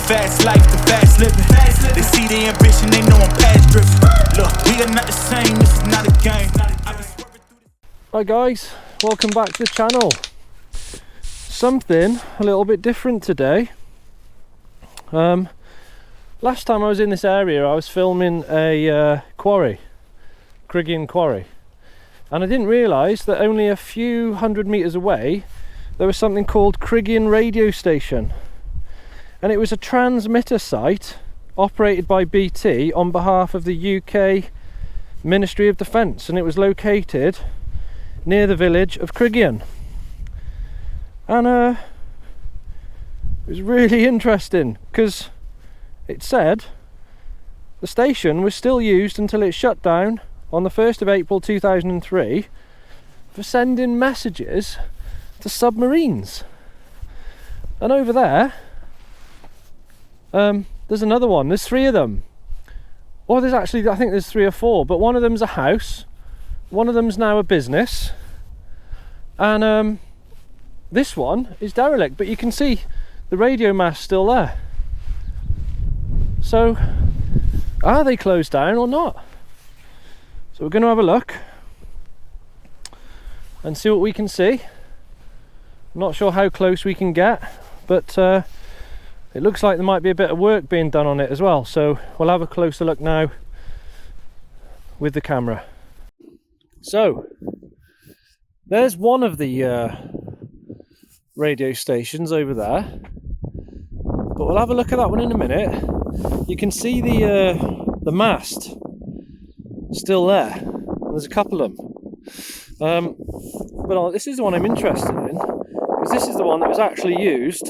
fast life, the fast living. They see the ambition, they know I'm past driven. Look, we are not the same, this is not a game. Hi guys, welcome back to the channel. Something a little bit different today. Last time I was in this area I was filming a quarry, Criggion quarry, and I didn't realise that only a few hundred metres away there was something called Criggion Radio Station, and it was a transmitter site operated by BT on behalf of the UK Ministry of Defence, and it was located near the village of Criggion. And it was really interesting because it said the station was still used until it shut down on the 1st of April 2003 for sending messages to submarines. And over there there's another one. There's three of them. Or there's actually, I think there's 3 or 4, but one of them's a house, one of them's now a business, and this one is derelict, but you can see the radio mast still there. So are they closed down or not? So we're going to have a look and see what we can see. I'm not sure how close we can get, but it looks like there might be a bit of work being done on it as well, so we'll have a closer look now with the camera. So there's one of the radio stations over there, but we'll have a look at that one in a minute. You can see the mast still there. There's a couple of them, but this is the one I'm interested in because this is the one that was actually used.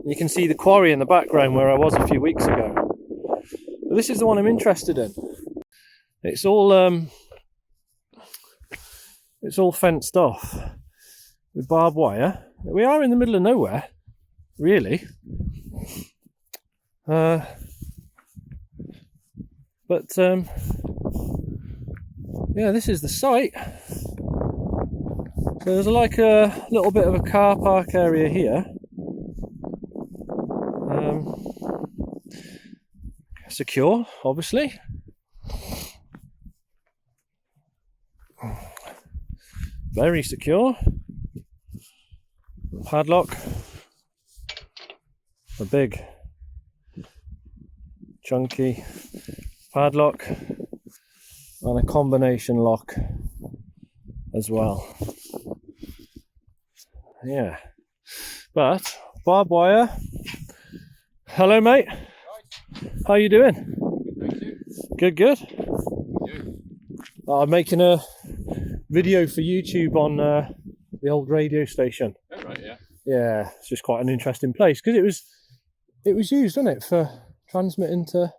You can see the quarry in the background where I was a few weeks ago. But this is the one I'm interested in. It's all fenced off with barbed wire. We are in the middle of nowhere, really. Yeah, this is the site. So there's like a little bit of a car park area here. Secure, obviously. Very secure. Padlock. A big, chunky padlock, and a combination lock as well. Yeah, but barbed wire. Hello, mate. How you doing? Good, good. I'm making a video for YouTube on the old radio station. Oh, right, yeah. Yeah, it's just quite an interesting place because it was used, wasn't it, for transmitting to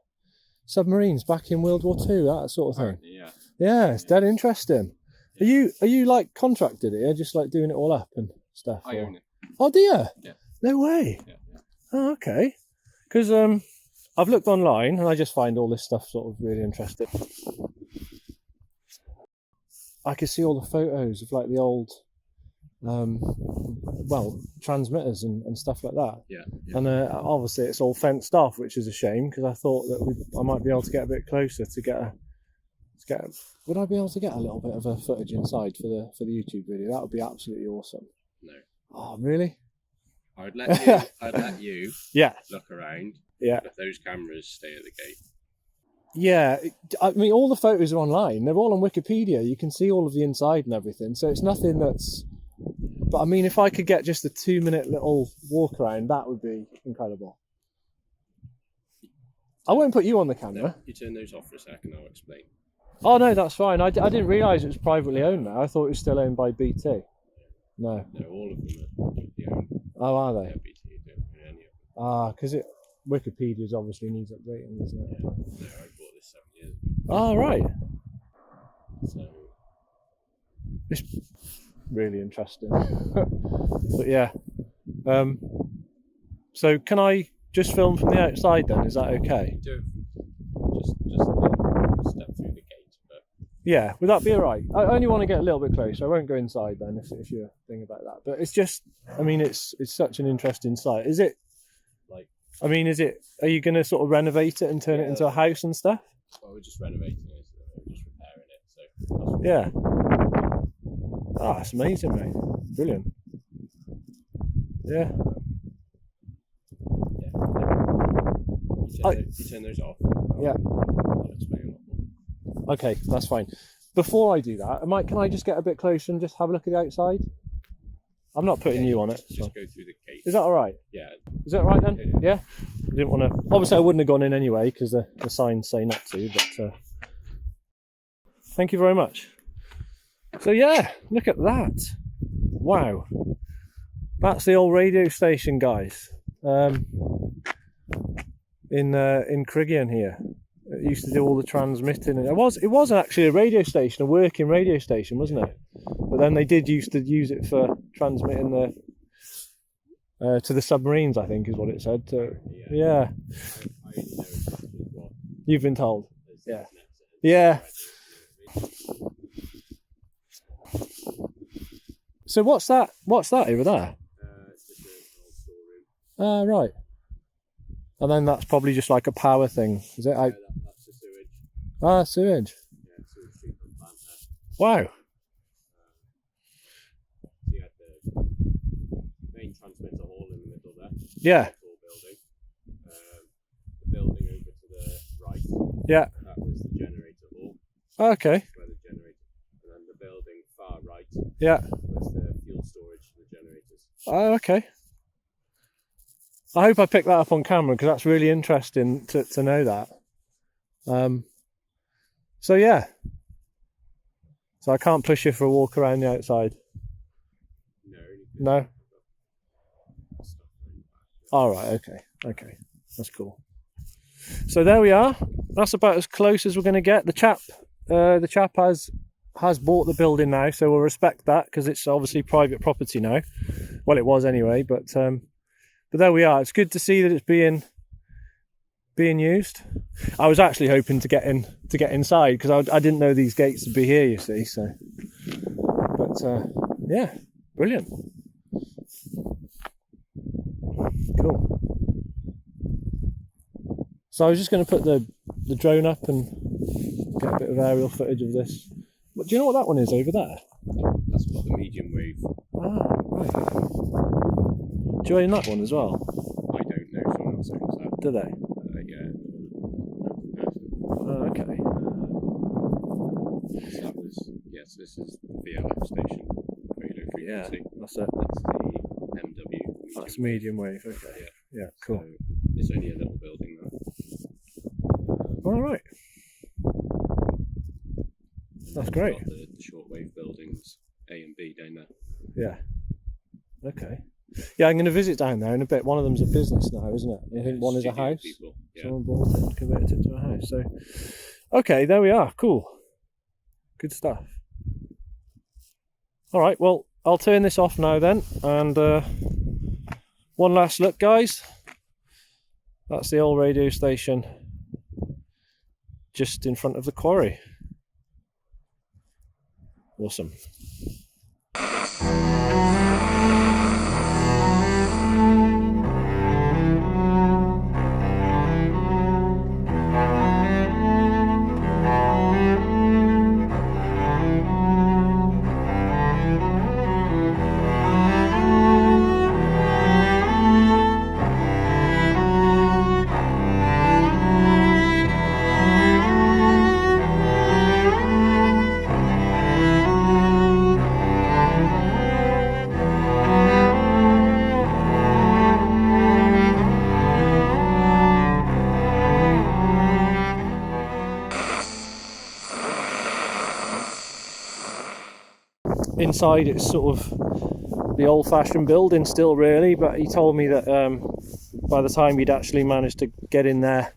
submarines back in World War II, that sort of thing. Yeah. Yeah, it's dead interesting. Are you like contracted here, just like doing it all up and stuff? I own it. Oh, do you? Yeah. No way. Yeah. Oh, okay. Because I've looked online and I just find all this stuff sort of really interesting. I could see all the photos of like the old, transmitters and stuff like that. Yeah. And obviously it's all fenced off, which is a shame because I thought that I might be able to get a bit closer to get. Would I be able to get a little bit of a footage inside for the YouTube video? That would be absolutely awesome. No. Oh, really? I'd let you Yeah. look around. Yeah. Let those cameras stay at the gate. Yeah, I mean, all the photos are online. They're all on Wikipedia. You can see all of the inside and everything. So it's nothing that's... But I mean, if I could get just a 2-minute little walk around, that would be incredible. I won't put you on the camera. No, you turn those off for a second, I'll explain. Oh, no, that's fine. I didn't realise it was privately owned now. I thought it was still owned by BT. No. No, all of them are BT owned. Oh, are they? Yeah, BT don't own any of them. Ah, because Wikipedia's obviously needs updating, doesn't it? Yeah. No, I bought this 7 years ago. Oh, right. So... It's really interesting. But yeah. So can I just film from the outside then? Is that okay? Do just step through the gate. But Yeah, would that be alright? I only want to get a little bit closer. I won't go inside then if you're thinking about that. But it's just, I mean, it's such an interesting site. Is it like I mean, are you going to sort of renovate it and turn it into a house and stuff? Well, we're just renovating it, so we're just repairing it. So Yeah. Oh, that's amazing, mate. Brilliant. Yeah. You turn those off. Yeah. I'll explain a lot more. Okay, that's fine. Before I do that, can I just get a bit closer and just have a look at the outside? I'm not putting you on it. Just go through the gate. Is that all right? Yeah. Is that all right then? Yeah. I didn't want to. Obviously, I wouldn't have gone in anyway because the signs say not to. But thank you very much. So yeah, look at that. Wow. That's the old radio station, guys. In Criggion here. It used to do all the transmitting. It was actually a radio station, a working radio station, wasn't it? But then they did used to use it for transmitting to the submarines, I think is what it said. Yeah. I know what You've been told. Yeah. Yeah. So what's that over there? it's just an old storeroom. Right. And then that's probably just like a power thing, is it? That's the sewage. Sewage. Yeah, sewage treatment plant there. Wow. So you had the main transmitter hall in the middle there. Yeah. Tall building. The building over to the right. Yeah. That was the generator hall. Okay. Where the generator, and then the building far right. Yeah. Was the fuel storage for the generators. Oh, okay. I hope I picked that up on camera because that's really interesting to know that. So yeah. So I can't push you for a walk around the outside. No. All right. Okay. That's cool. So there we are. That's about as close as we're going to get. The chap has bought the building now, so we'll respect that because it's obviously private property now. Well, it was anyway, but there we are. It's good to see that it's being used. I was actually hoping to get inside because I didn't know these gates would be here, you see. So, but yeah, brilliant, cool. So I was just going to put the drone up and get a bit of aerial footage of this. But do you know what that one is over there? That's got the medium wave. Ah, right. Do you own that one as well? I don't know, someone else owns that. Do they? Yeah. Oh, okay. So that was, yes, this is the VLF station, radio frequency. Yeah, that's it. That's the MW. That's medium wave. Okay. Yeah, cool. So it's only a little building though. All right. That's great. Got the shortwave buildings A and B down there. Yeah. Okay. Yeah, I'm going to visit down there in a bit. One of them's a business now, isn't it? I think one is a house. People. Yeah. Someone bought it and converted it to a house. So, okay, there we are. Cool. Good stuff. All right, well, I'll turn this off now then. And one last look, guys. That's the old radio station just in front of the quarry. Awesome. Inside it's sort of the old-fashioned building still really, but he told me that by the time he'd actually managed to get in there,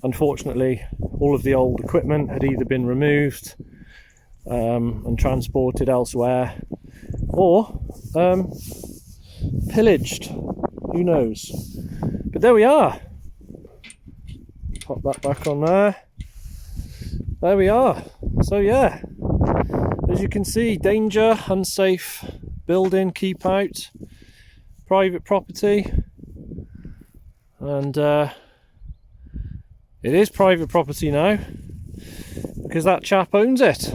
unfortunately all of the old equipment had either been removed and transported elsewhere or pillaged, who knows. But there we are. Pop that back on there we are. So yeah, as you can see, danger, unsafe building, keep out, private property. and it is private property now because that chap owns it,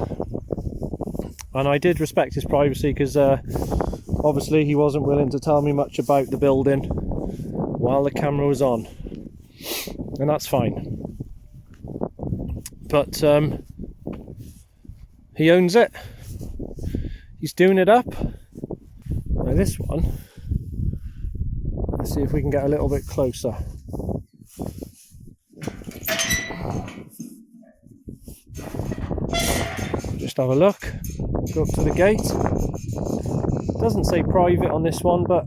and I did respect his privacy because obviously he wasn't willing to tell me much about the building while the camera was on, and that's fine. But he owns it, he's doing it up. Now this one, let's see if we can get a little bit closer. Just have a look, go up to the gate. It doesn't say private on this one, but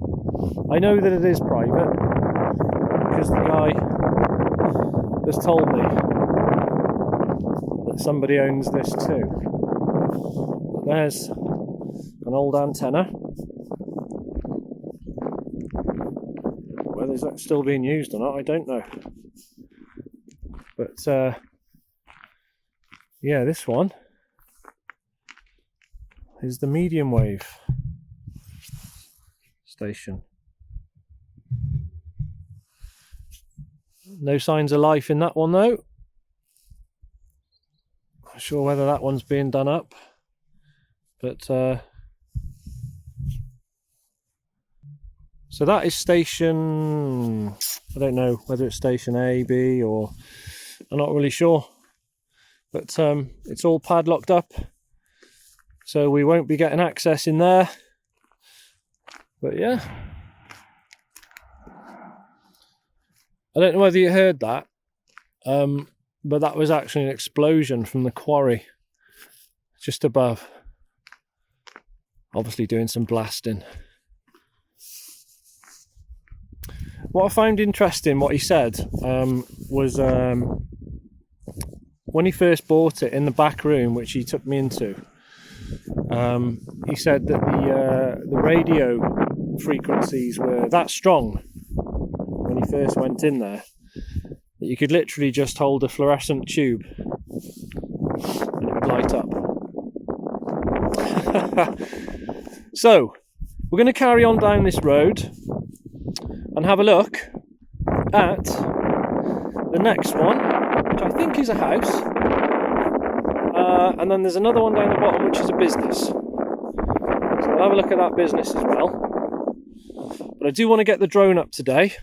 I know that it is private because the guy has told me that somebody owns this too. There's an old antenna. Whether it's still being used or not, I don't know. But yeah, this one is the medium wave station. No signs of life in that one though. Not sure whether that one's being done up, but so that is station, I don't know whether it's station A, B, or I'm not really sure, but it's all padlocked up, so we won't be getting access in there. But yeah, I don't know whether you heard that, but that was actually an explosion from the quarry just above, obviously doing some blasting. What I found interesting, what he said, was when he first bought it, in the back room, which he took me into, he said that the radio frequencies were that strong when he first went in there that you could literally just hold a fluorescent tube and it would light up. So we're going to carry on down this road and have a look at the next one, which I think is a house, and then there's another one down the bottom which is a business. So we'll have a look at that business as well. But I do want to get the drone up today,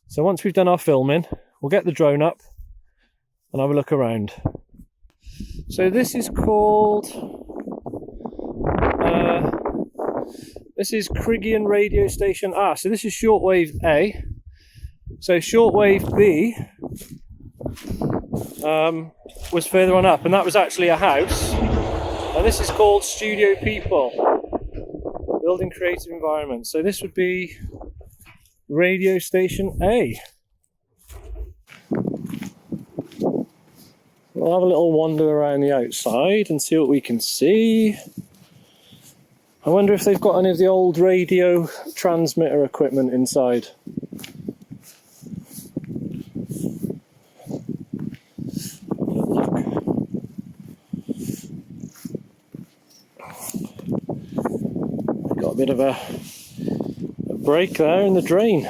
so once we've done our filming we'll get the drone up and have a look around. So this is called this is Criggion Radio Station. So this is shortwave A. So shortwave B was further on up, and that was actually a house. And this is called Studio People, Building Creative Environment. So this would be Radio Station A. We'll have a little wander around the outside and see what we can see. I wonder if they've got any of the old radio transmitter equipment inside. Look. Got a bit of a break there in the drain.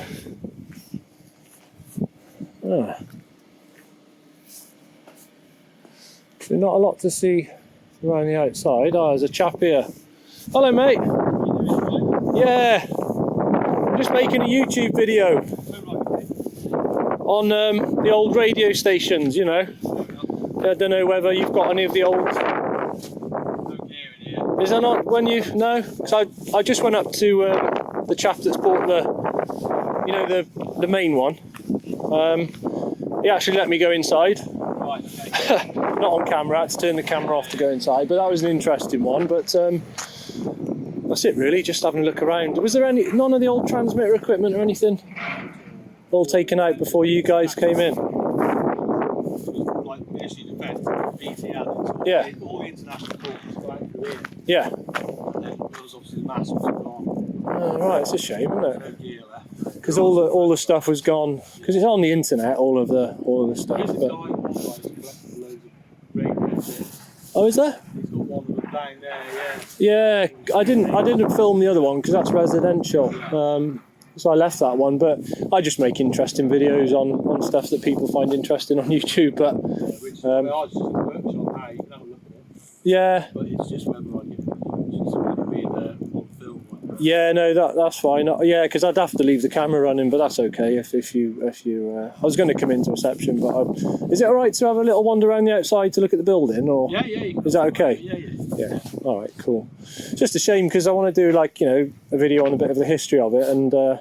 So not a lot to see around the outside. There's a chap here. Hello mate. Yeah, I'm just making a YouTube video on the old radio stations, you know. I don't know whether you've got any of the old... Is there not when you... No? Because I just went up to the chap that's bought the, you know, the main one. He actually let me go inside. Right, okay. Not on camera, I had to turn the camera off to go inside, but that was an interesting one. But that's it really, just having a look around. Was there none of the old transmitter equipment or anything? All taken out before you guys came in? Like initially the bed, BTL, yeah. All the international calls go out through here. Yeah. And then there was obviously the mass was gone. Oh, right, it's a shame, isn't it? No gear left. Because all the stuff was gone. Because it's on the internet, all of the stuff. There's a guy on the side who collected loads of radios. Oh, is there? He's got one of them down there, yeah. Yeah, I didn't film the other one because that's residential. So I left that one, but I just make interesting videos on stuff that people find interesting on YouTube. But Which ours is just a workshop. How you can have a look at it. yeah, But it's just whether I give it's going to be on film. Like that. yeah, no, that's fine. Yeah, because I'd have to leave the camera running, but that's okay. If you, I was going to come into reception, but is it all right to have a little wander around the outside to look at the building, or Yeah, you can is that okay? Yeah. All right, cool. Just a shame because I want to do like a video on a bit of the history of it, and I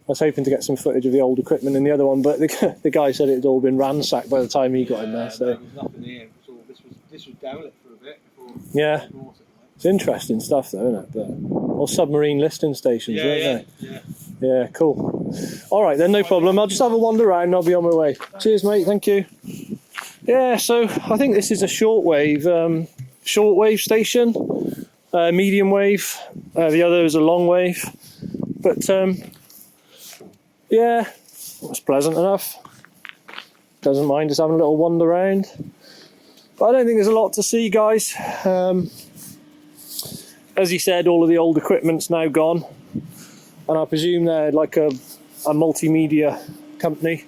was hoping to get some footage of the old equipment in the other one, but the guy said it had all been ransacked by the time he got in there. So there was nothing here. This was downlit for a bit before. yeah. It's interesting stuff though, isn't it? But all submarine listing stations, weren't they? Yeah, cool. All right then, no problem. I'll just have a wander around and I'll be on my way. Cheers, mate. Thank you. Yeah, so I think this is a shortwave station, medium wave. The other is a long wave. But yeah, it's pleasant enough. Doesn't mind just having a little wander around. But I don't think there's a lot to see, guys. As he said, all of the old equipment's now gone, and I presume they're like a multimedia company,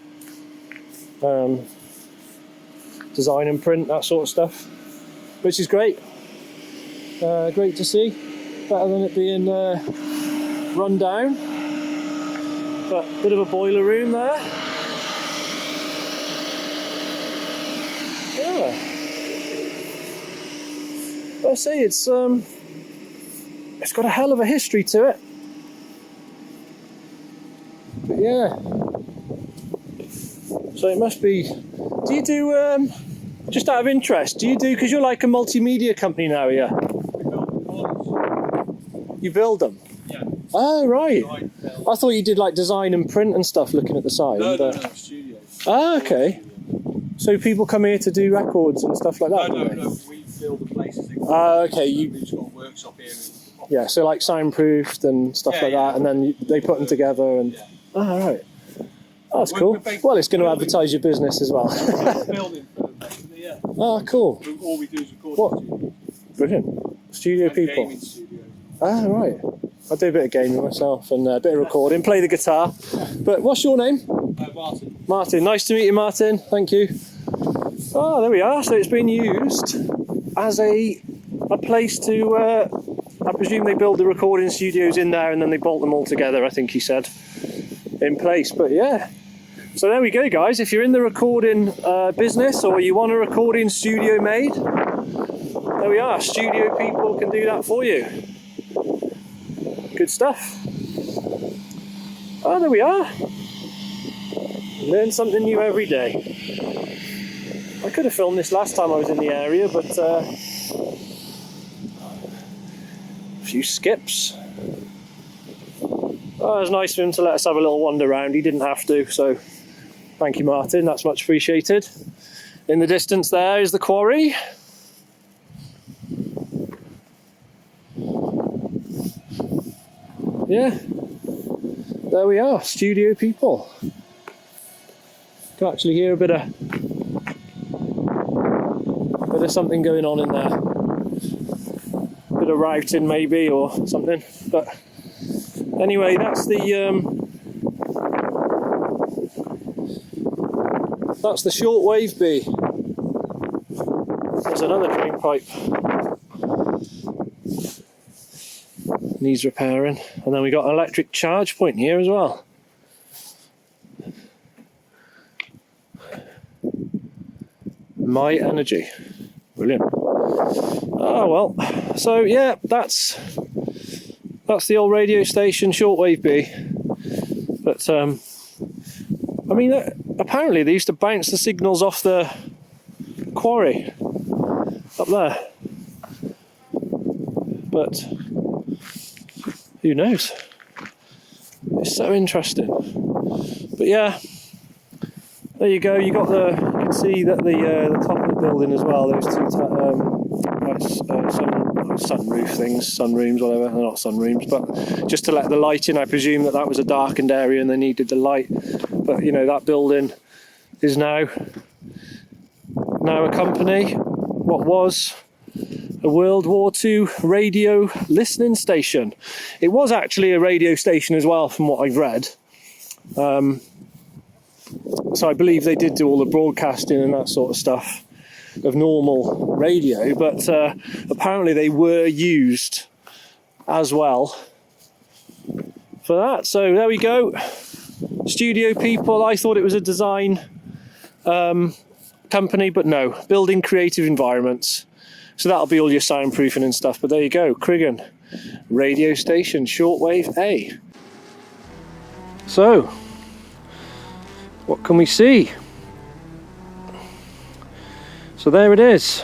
design and print, that sort of stuff, which is great. Great to see. Better than it being run down. But a bit of a boiler room there. Yeah. But I say it's got a hell of a history to it. But yeah. So it must be. Do you do just out of interest? Do you do, because you're like a multimedia company now, yeah? You build them. Yeah. Oh right. I thought you did like design and print and stuff. Looking at the side. No, studio. Ah, okay. So people come here to do records and stuff like that. No. We build the places. Ah, okay. We've got a workshop here. Yeah, so like soundproofed and stuff like that, and then they put them together and. Oh, right. Oh, that's cool. Well, it's going to advertise your business as well. Building for basically, yeah. Oh, cool. All we do is record. What? Brilliant. Studio people. Gaming studio. Ah, right. I do a bit of gaming myself and a bit of recording, play the guitar. But what's your name? Martin. Martin. Nice to meet you, Martin. Thank you. Oh, there we are. So it's been used as a place to, I presume they build the recording studios in there and then they bolt them all together, I think he said, in place. But yeah. So there we go, guys. If you're in the recording business or you want a recording studio made, there we are. Studio people can do that for you. Good stuff. Oh, there we are. Learn something new every day. I could have filmed this last time I was in the area, but a few skips. Oh, it was nice of him to let us have a little wander around. He didn't have to, so thank you, Martin. That's much appreciated. In the distance there is the quarry. Yeah, there we are, studio people. Can actually hear a bit of something going on in there. Bit of routing maybe or something. But anyway, that's the shortwave B. There's another drain pipe. Needs repairing, and then we got an electric charge point here as well. My energy, brilliant. Oh well, so yeah, that's the old radio station, shortwave B. But I mean, apparently they used to bounce the signals off the quarry up there, but who knows? It's so interesting. But yeah, there you go. You can see that the top of the building as well. Those two sunroof things, sunrooms, whatever. They're not sunrooms, but just to let the light in. I presume that was a darkened area and they needed the light. But you know, that building is now a company. What was a World War II radio listening station. It was actually a radio station as well, from what I've read. So I believe they did do all the broadcasting and that sort of stuff of normal radio, but apparently they were used as well for that. So there we go. Studio people. I thought it was a design company, but no, building creative environments. So that'll be all your soundproofing and stuff. But there you go, Criggion Radio Station, shortwave A. So, what can we see? So there it is.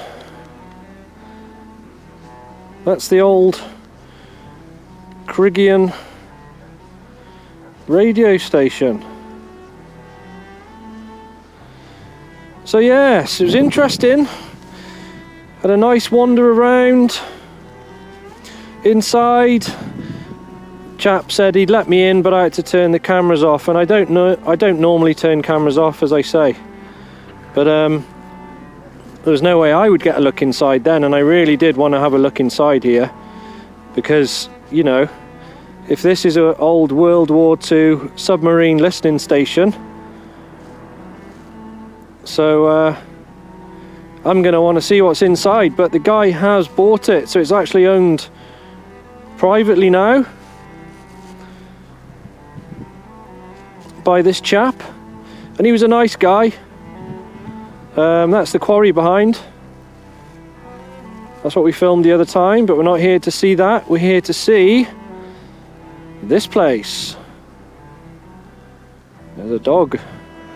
That's the old Criggion Radio Station. So yes, it was interesting. Had a nice wander around inside. Chap said he'd let me in, but I had to turn the cameras off, and I don't normally turn cameras off, as I say, but there was no way I would get a look inside then, and I really did want to have a look inside here, because, you know, if this is an old World War II submarine listening station, so I'm going to want to see what's inside. But the guy has bought it, so it's actually owned privately now by this chap, and he was a nice guy. That's the quarry behind. That's what we filmed the other time, but we're not here to see that. We're here to see this place. There's a dog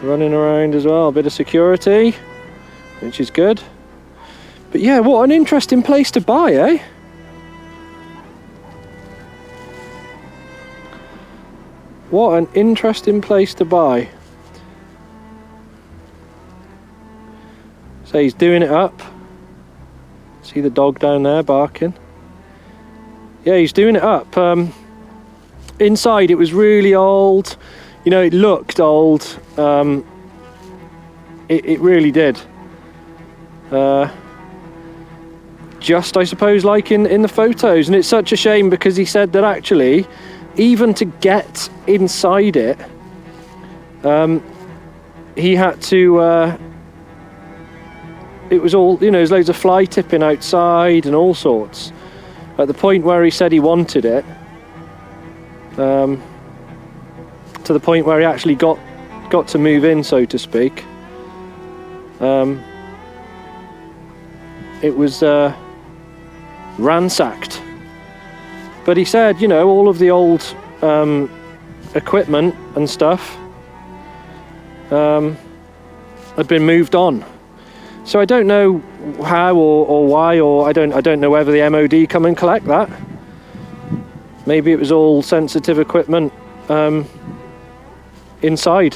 running around as well, a bit of security, which is good. But yeah, what an interesting place to buy, eh? What an interesting place to buy. So he's doing it up. See the dog down there barking? Yeah, he's doing it up. Inside it was really old. You know, it looked old. It really did. Just, I suppose, like in the photos. And it's such a shame, because he said that actually, even to get inside it, he had to, it was all, you know, there's loads of fly tipping outside and all sorts. At the point where he said he wanted it, to the point where he actually got to move in, so to speak, it was ransacked. But he said, you know, all of the old equipment and stuff had been moved on. So I don't know how or why, or I don't know whether the MOD come and collect that. Maybe it was all sensitive equipment inside.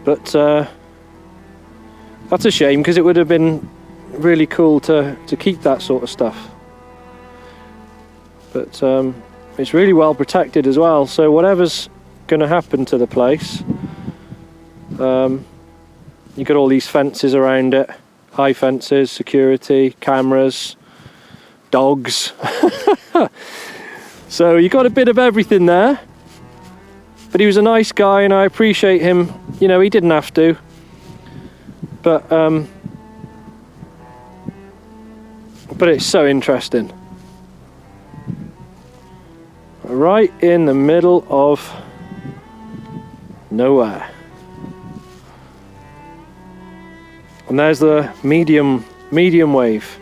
But that's a shame, because it would have been really cool to keep that sort of stuff. But it's really well protected as well, so whatever's going to happen to the place, you got all these fences around it, high fences, security, cameras, dogs. So you got a bit of everything there. But he was a nice guy, and I appreciate him. You know, he didn't have to, but it's so interesting. Right in the middle of nowhere. And there's the medium wave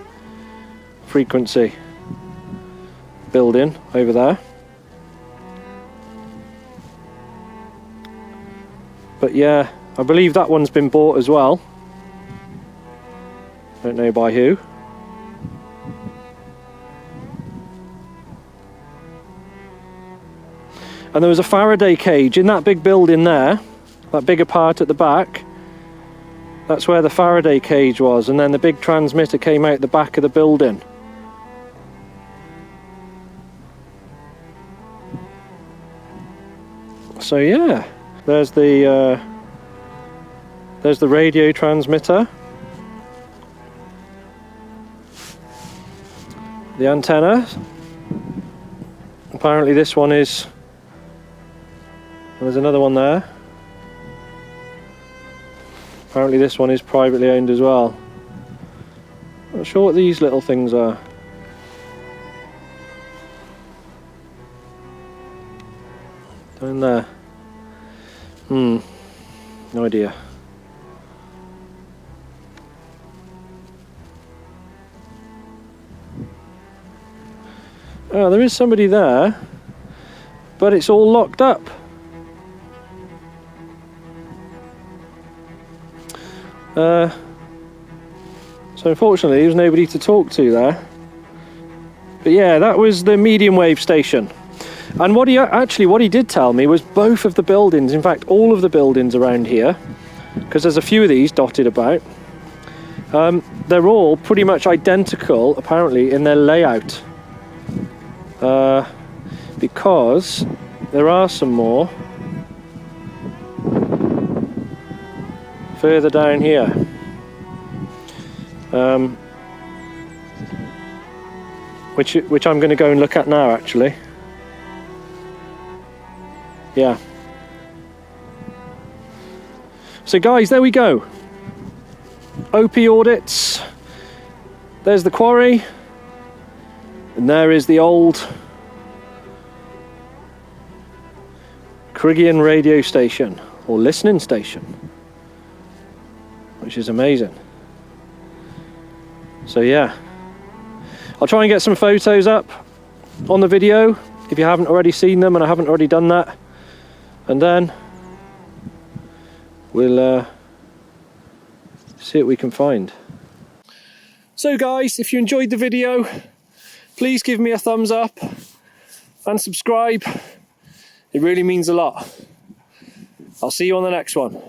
frequency building over there. But yeah, I believe that one's been bought as well. Don't know by who. And there was a Faraday cage in that big building there, that bigger part at the back. That's where the Faraday cage was, and then the big transmitter came out the back of the building. So yeah, there's the radio transmitter. the antenna. Apparently this one is, there's another one there. Apparently this one is privately owned as well. Not sure what these little things are. Down there. No idea. Oh, there is somebody there, but it's all locked up. So unfortunately there's nobody to talk to there. But yeah, that was the medium wave station. And what he did tell me was both of the buildings, in fact all of the buildings around here, because there's a few of these dotted about, they're all pretty much identical apparently in their layout. Because there are some more further down here, which I'm going to go and look at now actually. Yeah. So guys, there we go. OP Audits. There's the quarry. And there is the old Criggion Radio Station, or listening station, which is amazing. So yeah, I'll try and get some photos up on the video if you haven't already seen them and I haven't already done that, and then we'll see what we can find. So guys, if you enjoyed the video, please give me a thumbs up and subscribe. It really means a lot. I'll see you on the next one.